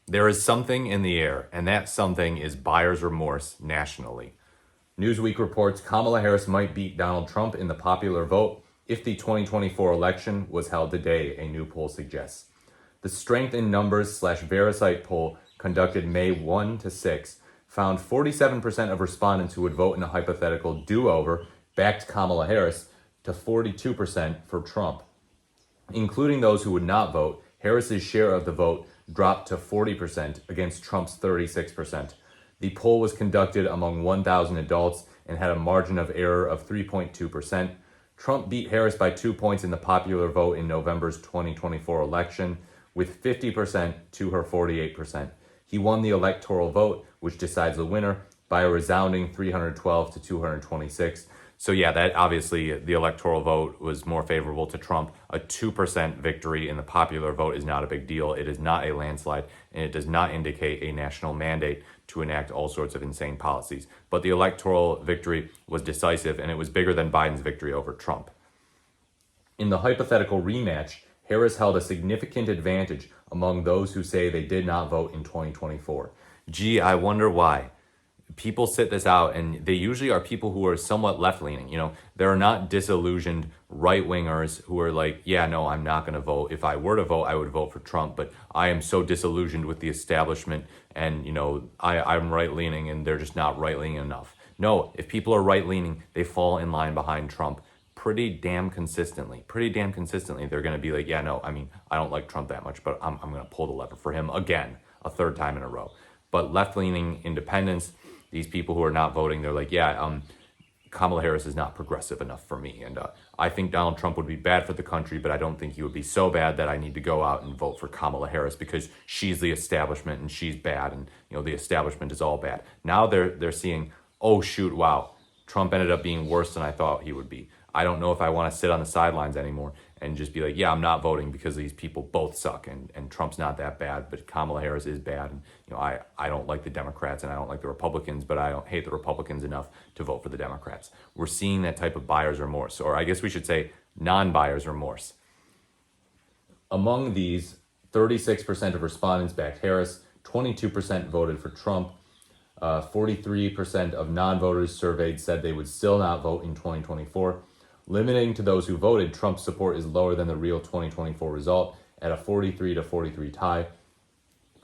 There is something in the air, and that something is buyer's remorse nationally. Newsweek reports Kamala Harris might beat Donald Trump in the popular vote if the 2024 election was held today, a new poll suggests. The Strength in Numbers / Verisight poll conducted May 1 to 6 found 47% of respondents who would vote in a hypothetical do-over backed Kamala Harris to 42% for Trump. Including those who would not vote, Harris's share of the vote dropped to 40% against Trump's 36%. The poll was conducted among 1,000 adults and had a margin of error of 3.2%. Trump beat Harris by 2 points in the popular vote in November's 2024 election, with 50% to her 48%. He won the electoral vote, which decides the winner, by a resounding 312 to 226. So yeah, that obviously the electoral vote was more favorable to Trump. A 2% victory in the popular vote is not a big deal. It is not a landslide, and it does not indicate a national mandate to enact all sorts of insane policies. But the electoral victory was decisive, and it was bigger than Biden's victory over Trump. In the hypothetical rematch, Harris held a significant advantage among those who say they did not vote in 2024. Gee, I wonder why. People sit this out, and they usually are people who are somewhat left-leaning. There are not disillusioned right-wingers who are like, yeah, no, I'm not going to vote. If I were to vote, I would vote for Trump, but I am so disillusioned with the establishment, and, I'm right-leaning, and they're just not right-leaning enough. No, if people are right-leaning, they fall in line behind Trump pretty damn consistently. They're going to be like, yeah, no, I don't like Trump that much, but I'm going to pull the lever for him again, a third time in a row. But left-leaning independents, these people who are not voting, they're like, yeah, Kamala Harris is not progressive enough for me. And I think Donald Trump would be bad for the country, but I don't think he would be so bad that I need to go out and vote for Kamala Harris because she's the establishment and she's bad. And, the establishment is all bad. Now they're seeing, oh, shoot, wow, Trump ended up being worse than I thought he would be. I don't know if I want to sit on the sidelines anymore and just be like, yeah, I'm not voting because these people both suck and Trump's not that bad, but Kamala Harris is bad. And, I don't like the Democrats and I don't like the Republicans, but I don't hate the Republicans enough to vote for the Democrats. We're seeing that type of buyer's remorse, or I guess we should say non-buyer's remorse. Among these, 36% of respondents backed Harris, 22% voted for Trump, 43% of non-voters surveyed said they would still not vote in 2024. Limiting to those who voted, Trump's support is lower than the real 2024 result at a 43 to 43 tie.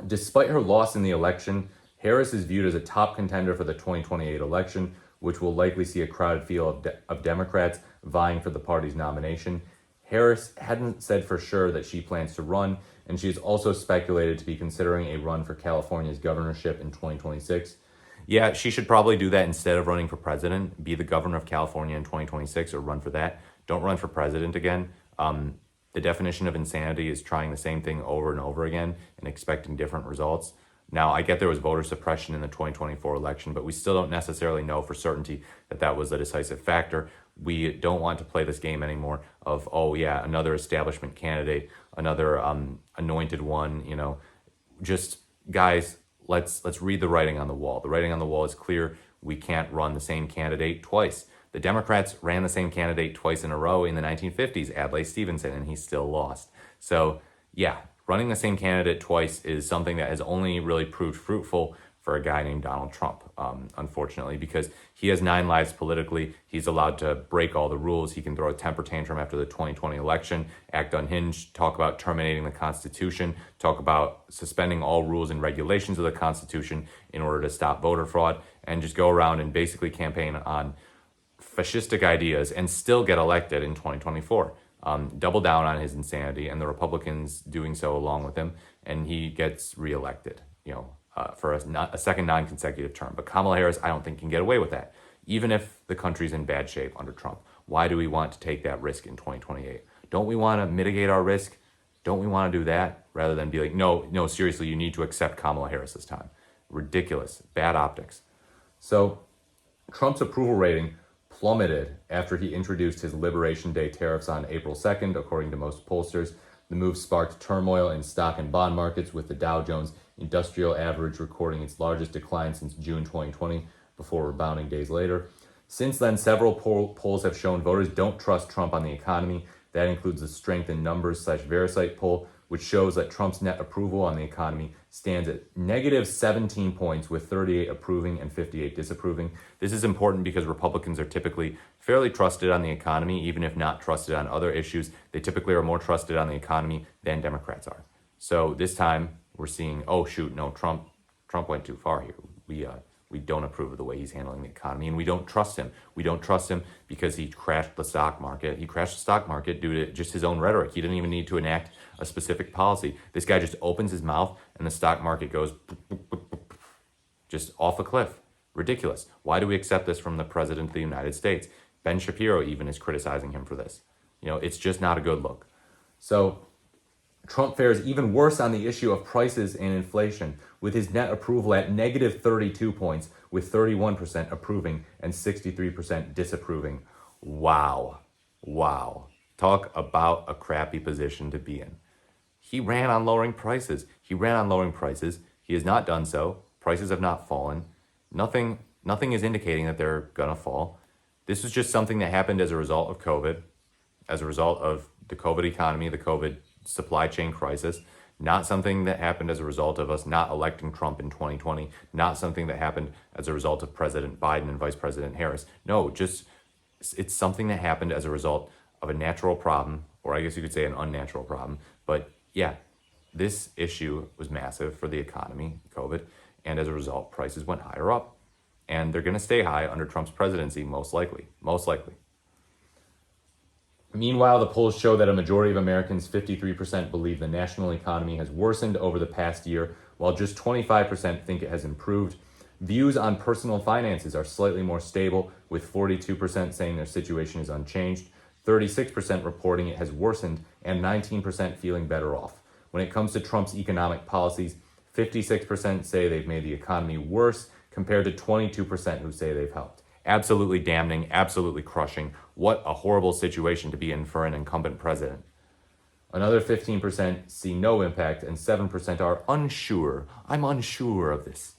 Despite her loss in the election, Harris is viewed as a top contender for the 2028 election, which will likely see a crowded field of Democrats vying for the party's nomination. Harris hadn't said for sure that she plans to run, and she is also speculated to be considering a run for California's governorship in 2026. Yeah, she should probably do that instead of running for president, be the governor of California in 2026 or run for that. Don't run for president again. The definition of insanity is trying the same thing over and over again and expecting different results. Now, I get there was voter suppression in the 2024 election, but we still don't necessarily know for certainty that that was a decisive factor. We don't want to play this game anymore of, oh yeah, another establishment candidate, another anointed one, just guys, let's read the writing on the wall. The writing on the wall is clear. We can't run the same candidate twice. The Democrats ran the same candidate twice in a row in the 1950s, Adlai Stevenson, and he still lost. So yeah, running the same candidate twice is something that has only really proved fruitful for a guy named Donald Trump, unfortunately, because he has 9 lives politically. He's allowed to break all the rules. He can throw a temper tantrum after the 2020 election, act unhinged, talk about terminating the Constitution, talk about suspending all rules and regulations of the Constitution in order to stop voter fraud, and just go around and basically campaign on fascistic ideas and still get elected in 2024. Double down on his insanity, and the Republicans doing so along with him, and he gets reelected, for a second non-consecutive term. But Kamala Harris, I don't think can get away with that, even if the country's in bad shape under Trump. Why do we want to take that risk in 2028? Don't we want to mitigate our risk? Don't we want to do that rather than be like, no, seriously, you need to accept Kamala Harris this time? Ridiculous, bad optics. So Trump's approval rating plummeted after he introduced his Liberation Day tariffs on April 2nd, according to most pollsters. The move sparked turmoil in stock and bond markets, with the Dow Jones Industrial Average recording its largest decline since June 2020, before rebounding days later. Since then, several polls have shown voters don't trust Trump on the economy. That includes the Strength in Numbers / Verisight poll, which shows that Trump's net approval on the economy stands at negative 17 points, with 38 approving and 58 disapproving. This is important because Republicans are typically fairly trusted on the economy, even if not trusted on other issues. They typically are more trusted on the economy than Democrats are. So this time we're seeing, oh shoot, no, Trump went too far here. We don't approve of the way he's handling the economy, and we don't trust him. We don't trust him because he crashed the stock market. He crashed the stock market due to just his own rhetoric. He didn't even need to enact a specific policy. This guy just opens his mouth and the stock market goes just off a cliff. Ridiculous. Why do we accept this from the president of the United States? Ben Shapiro even is criticizing him for this. It's just not a good look. So Trump fares even worse on the issue of prices and inflation, with his net approval at negative 32 points, with 31% approving and 63% disapproving. Wow. Talk about a crappy position to be in. He ran on lowering prices. He has not done so. Prices have not fallen. Nothing is indicating that they're gonna fall. This was just something that happened as a result of COVID, as a result of the COVID economy, the COVID supply chain crisis, not something that happened as a result of us not electing Trump in 2020, not something that happened as a result of President Biden and Vice President Harris. No, just it's something that happened as a result of a natural problem, or I guess you could say an unnatural problem. But yeah, this issue was massive for the economy, COVID, and as a result, prices went higher up. And they're going to stay high under Trump's presidency, most likely. Meanwhile, the polls show that a majority of Americans, 53%, believe the national economy has worsened over the past year, while just 25% think it has improved. Views on personal finances are slightly more stable, with 42% saying their situation is unchanged, 36% reporting it has worsened, and 19% feeling better off. When it comes to Trump's economic policies, 56% say they've made the economy worse, compared to 22% who say they've helped. Absolutely damning, absolutely crushing. What a horrible situation to be in for an incumbent president. Another 15% see no impact, and 7% are unsure. I'm unsure of this.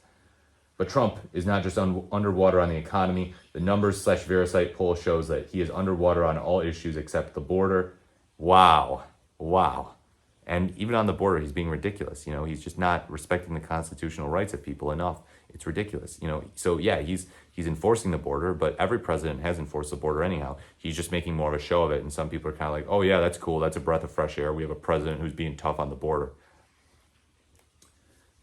But Trump is not just underwater on the economy. The Numbers/Verisight poll shows that he is underwater on all issues except the border. Wow. And even on the border, he's being ridiculous. He's just not respecting the constitutional rights of people enough. It's ridiculous. So yeah, he's enforcing the border, but every president has enforced the border anyhow. He's just making more of a show of it. And some people are kind of like, oh yeah, that's cool. That's a breath of fresh air. We have a president who's being tough on the border.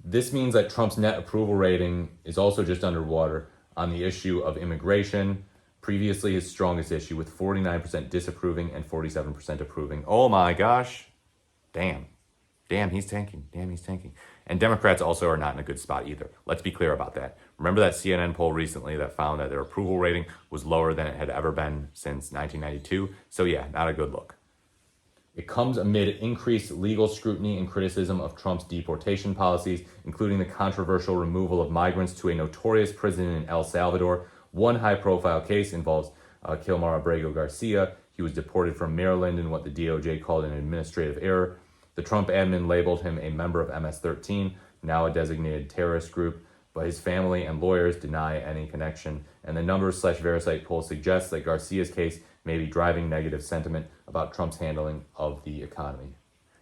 This means that Trump's net approval rating is also just underwater on the issue of immigration, previously his strongest issue, with 49% disapproving and 47% approving. Oh my gosh. Damn, he's tanking. And Democrats also are not in a good spot either. Let's be clear about that. Remember that CNN poll recently that found that their approval rating was lower than it had ever been since 1992. So yeah, not a good look. It comes amid increased legal scrutiny and criticism of Trump's deportation policies, including the controversial removal of migrants to a notorious prison in El Salvador. One high-profile case involves Kilmar Abrego Garcia. He was deported from Maryland in what the DOJ called an administrative error. The Trump admin labeled him a member of MS-13, now a designated terrorist group, but his family and lawyers deny any connection. And the Numbers/Verisight poll suggests that Garcia's case may be driving negative sentiment about Trump's handling of the economy.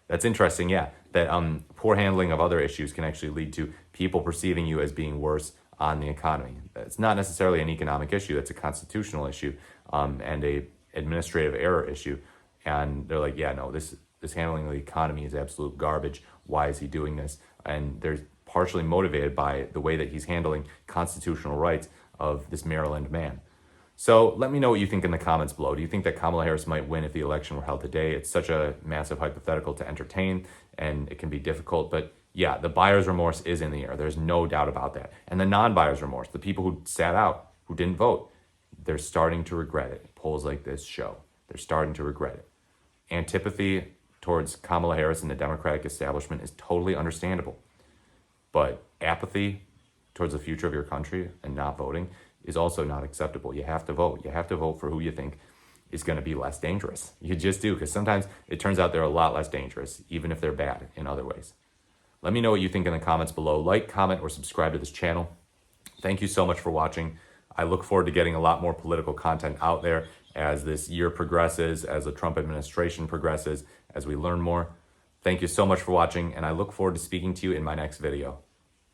That's interesting, yeah, that poor handling of other issues can actually lead to people perceiving you as being worse on the economy. It's not necessarily an economic issue, that's a constitutional issue and a administrative error issue. And they're like, yeah, no, this handling of the economy is absolute garbage. Why is he doing this? And they're partially motivated by the way that he's handling constitutional rights of this Maryland man. So let me know what you think in the comments below. Do you think that Kamala Harris might win if the election were held today? It's such a massive hypothetical to entertain, and it can be difficult. But yeah, the buyer's remorse is in the air. There's no doubt about that. And the non-buyer's remorse, the people who sat out, who didn't vote, they're starting to regret it. Polls like this show. They're starting to regret it. Antipathy towards Kamala Harris and the Democratic establishment is totally understandable. But apathy towards the future of your country and not voting is also not acceptable. You have to vote. You have to vote for who you think is going to be less dangerous. You just do, because sometimes it turns out they're a lot less dangerous, even if they're bad in other ways. Let me know what you think in the comments below. Like, comment, or subscribe to this channel. Thank you so much for watching. I look forward to getting a lot more political content out there as this year progresses, as the Trump administration progresses, as we learn more. Thank you so much for watching, and I look forward to speaking to you in my next video.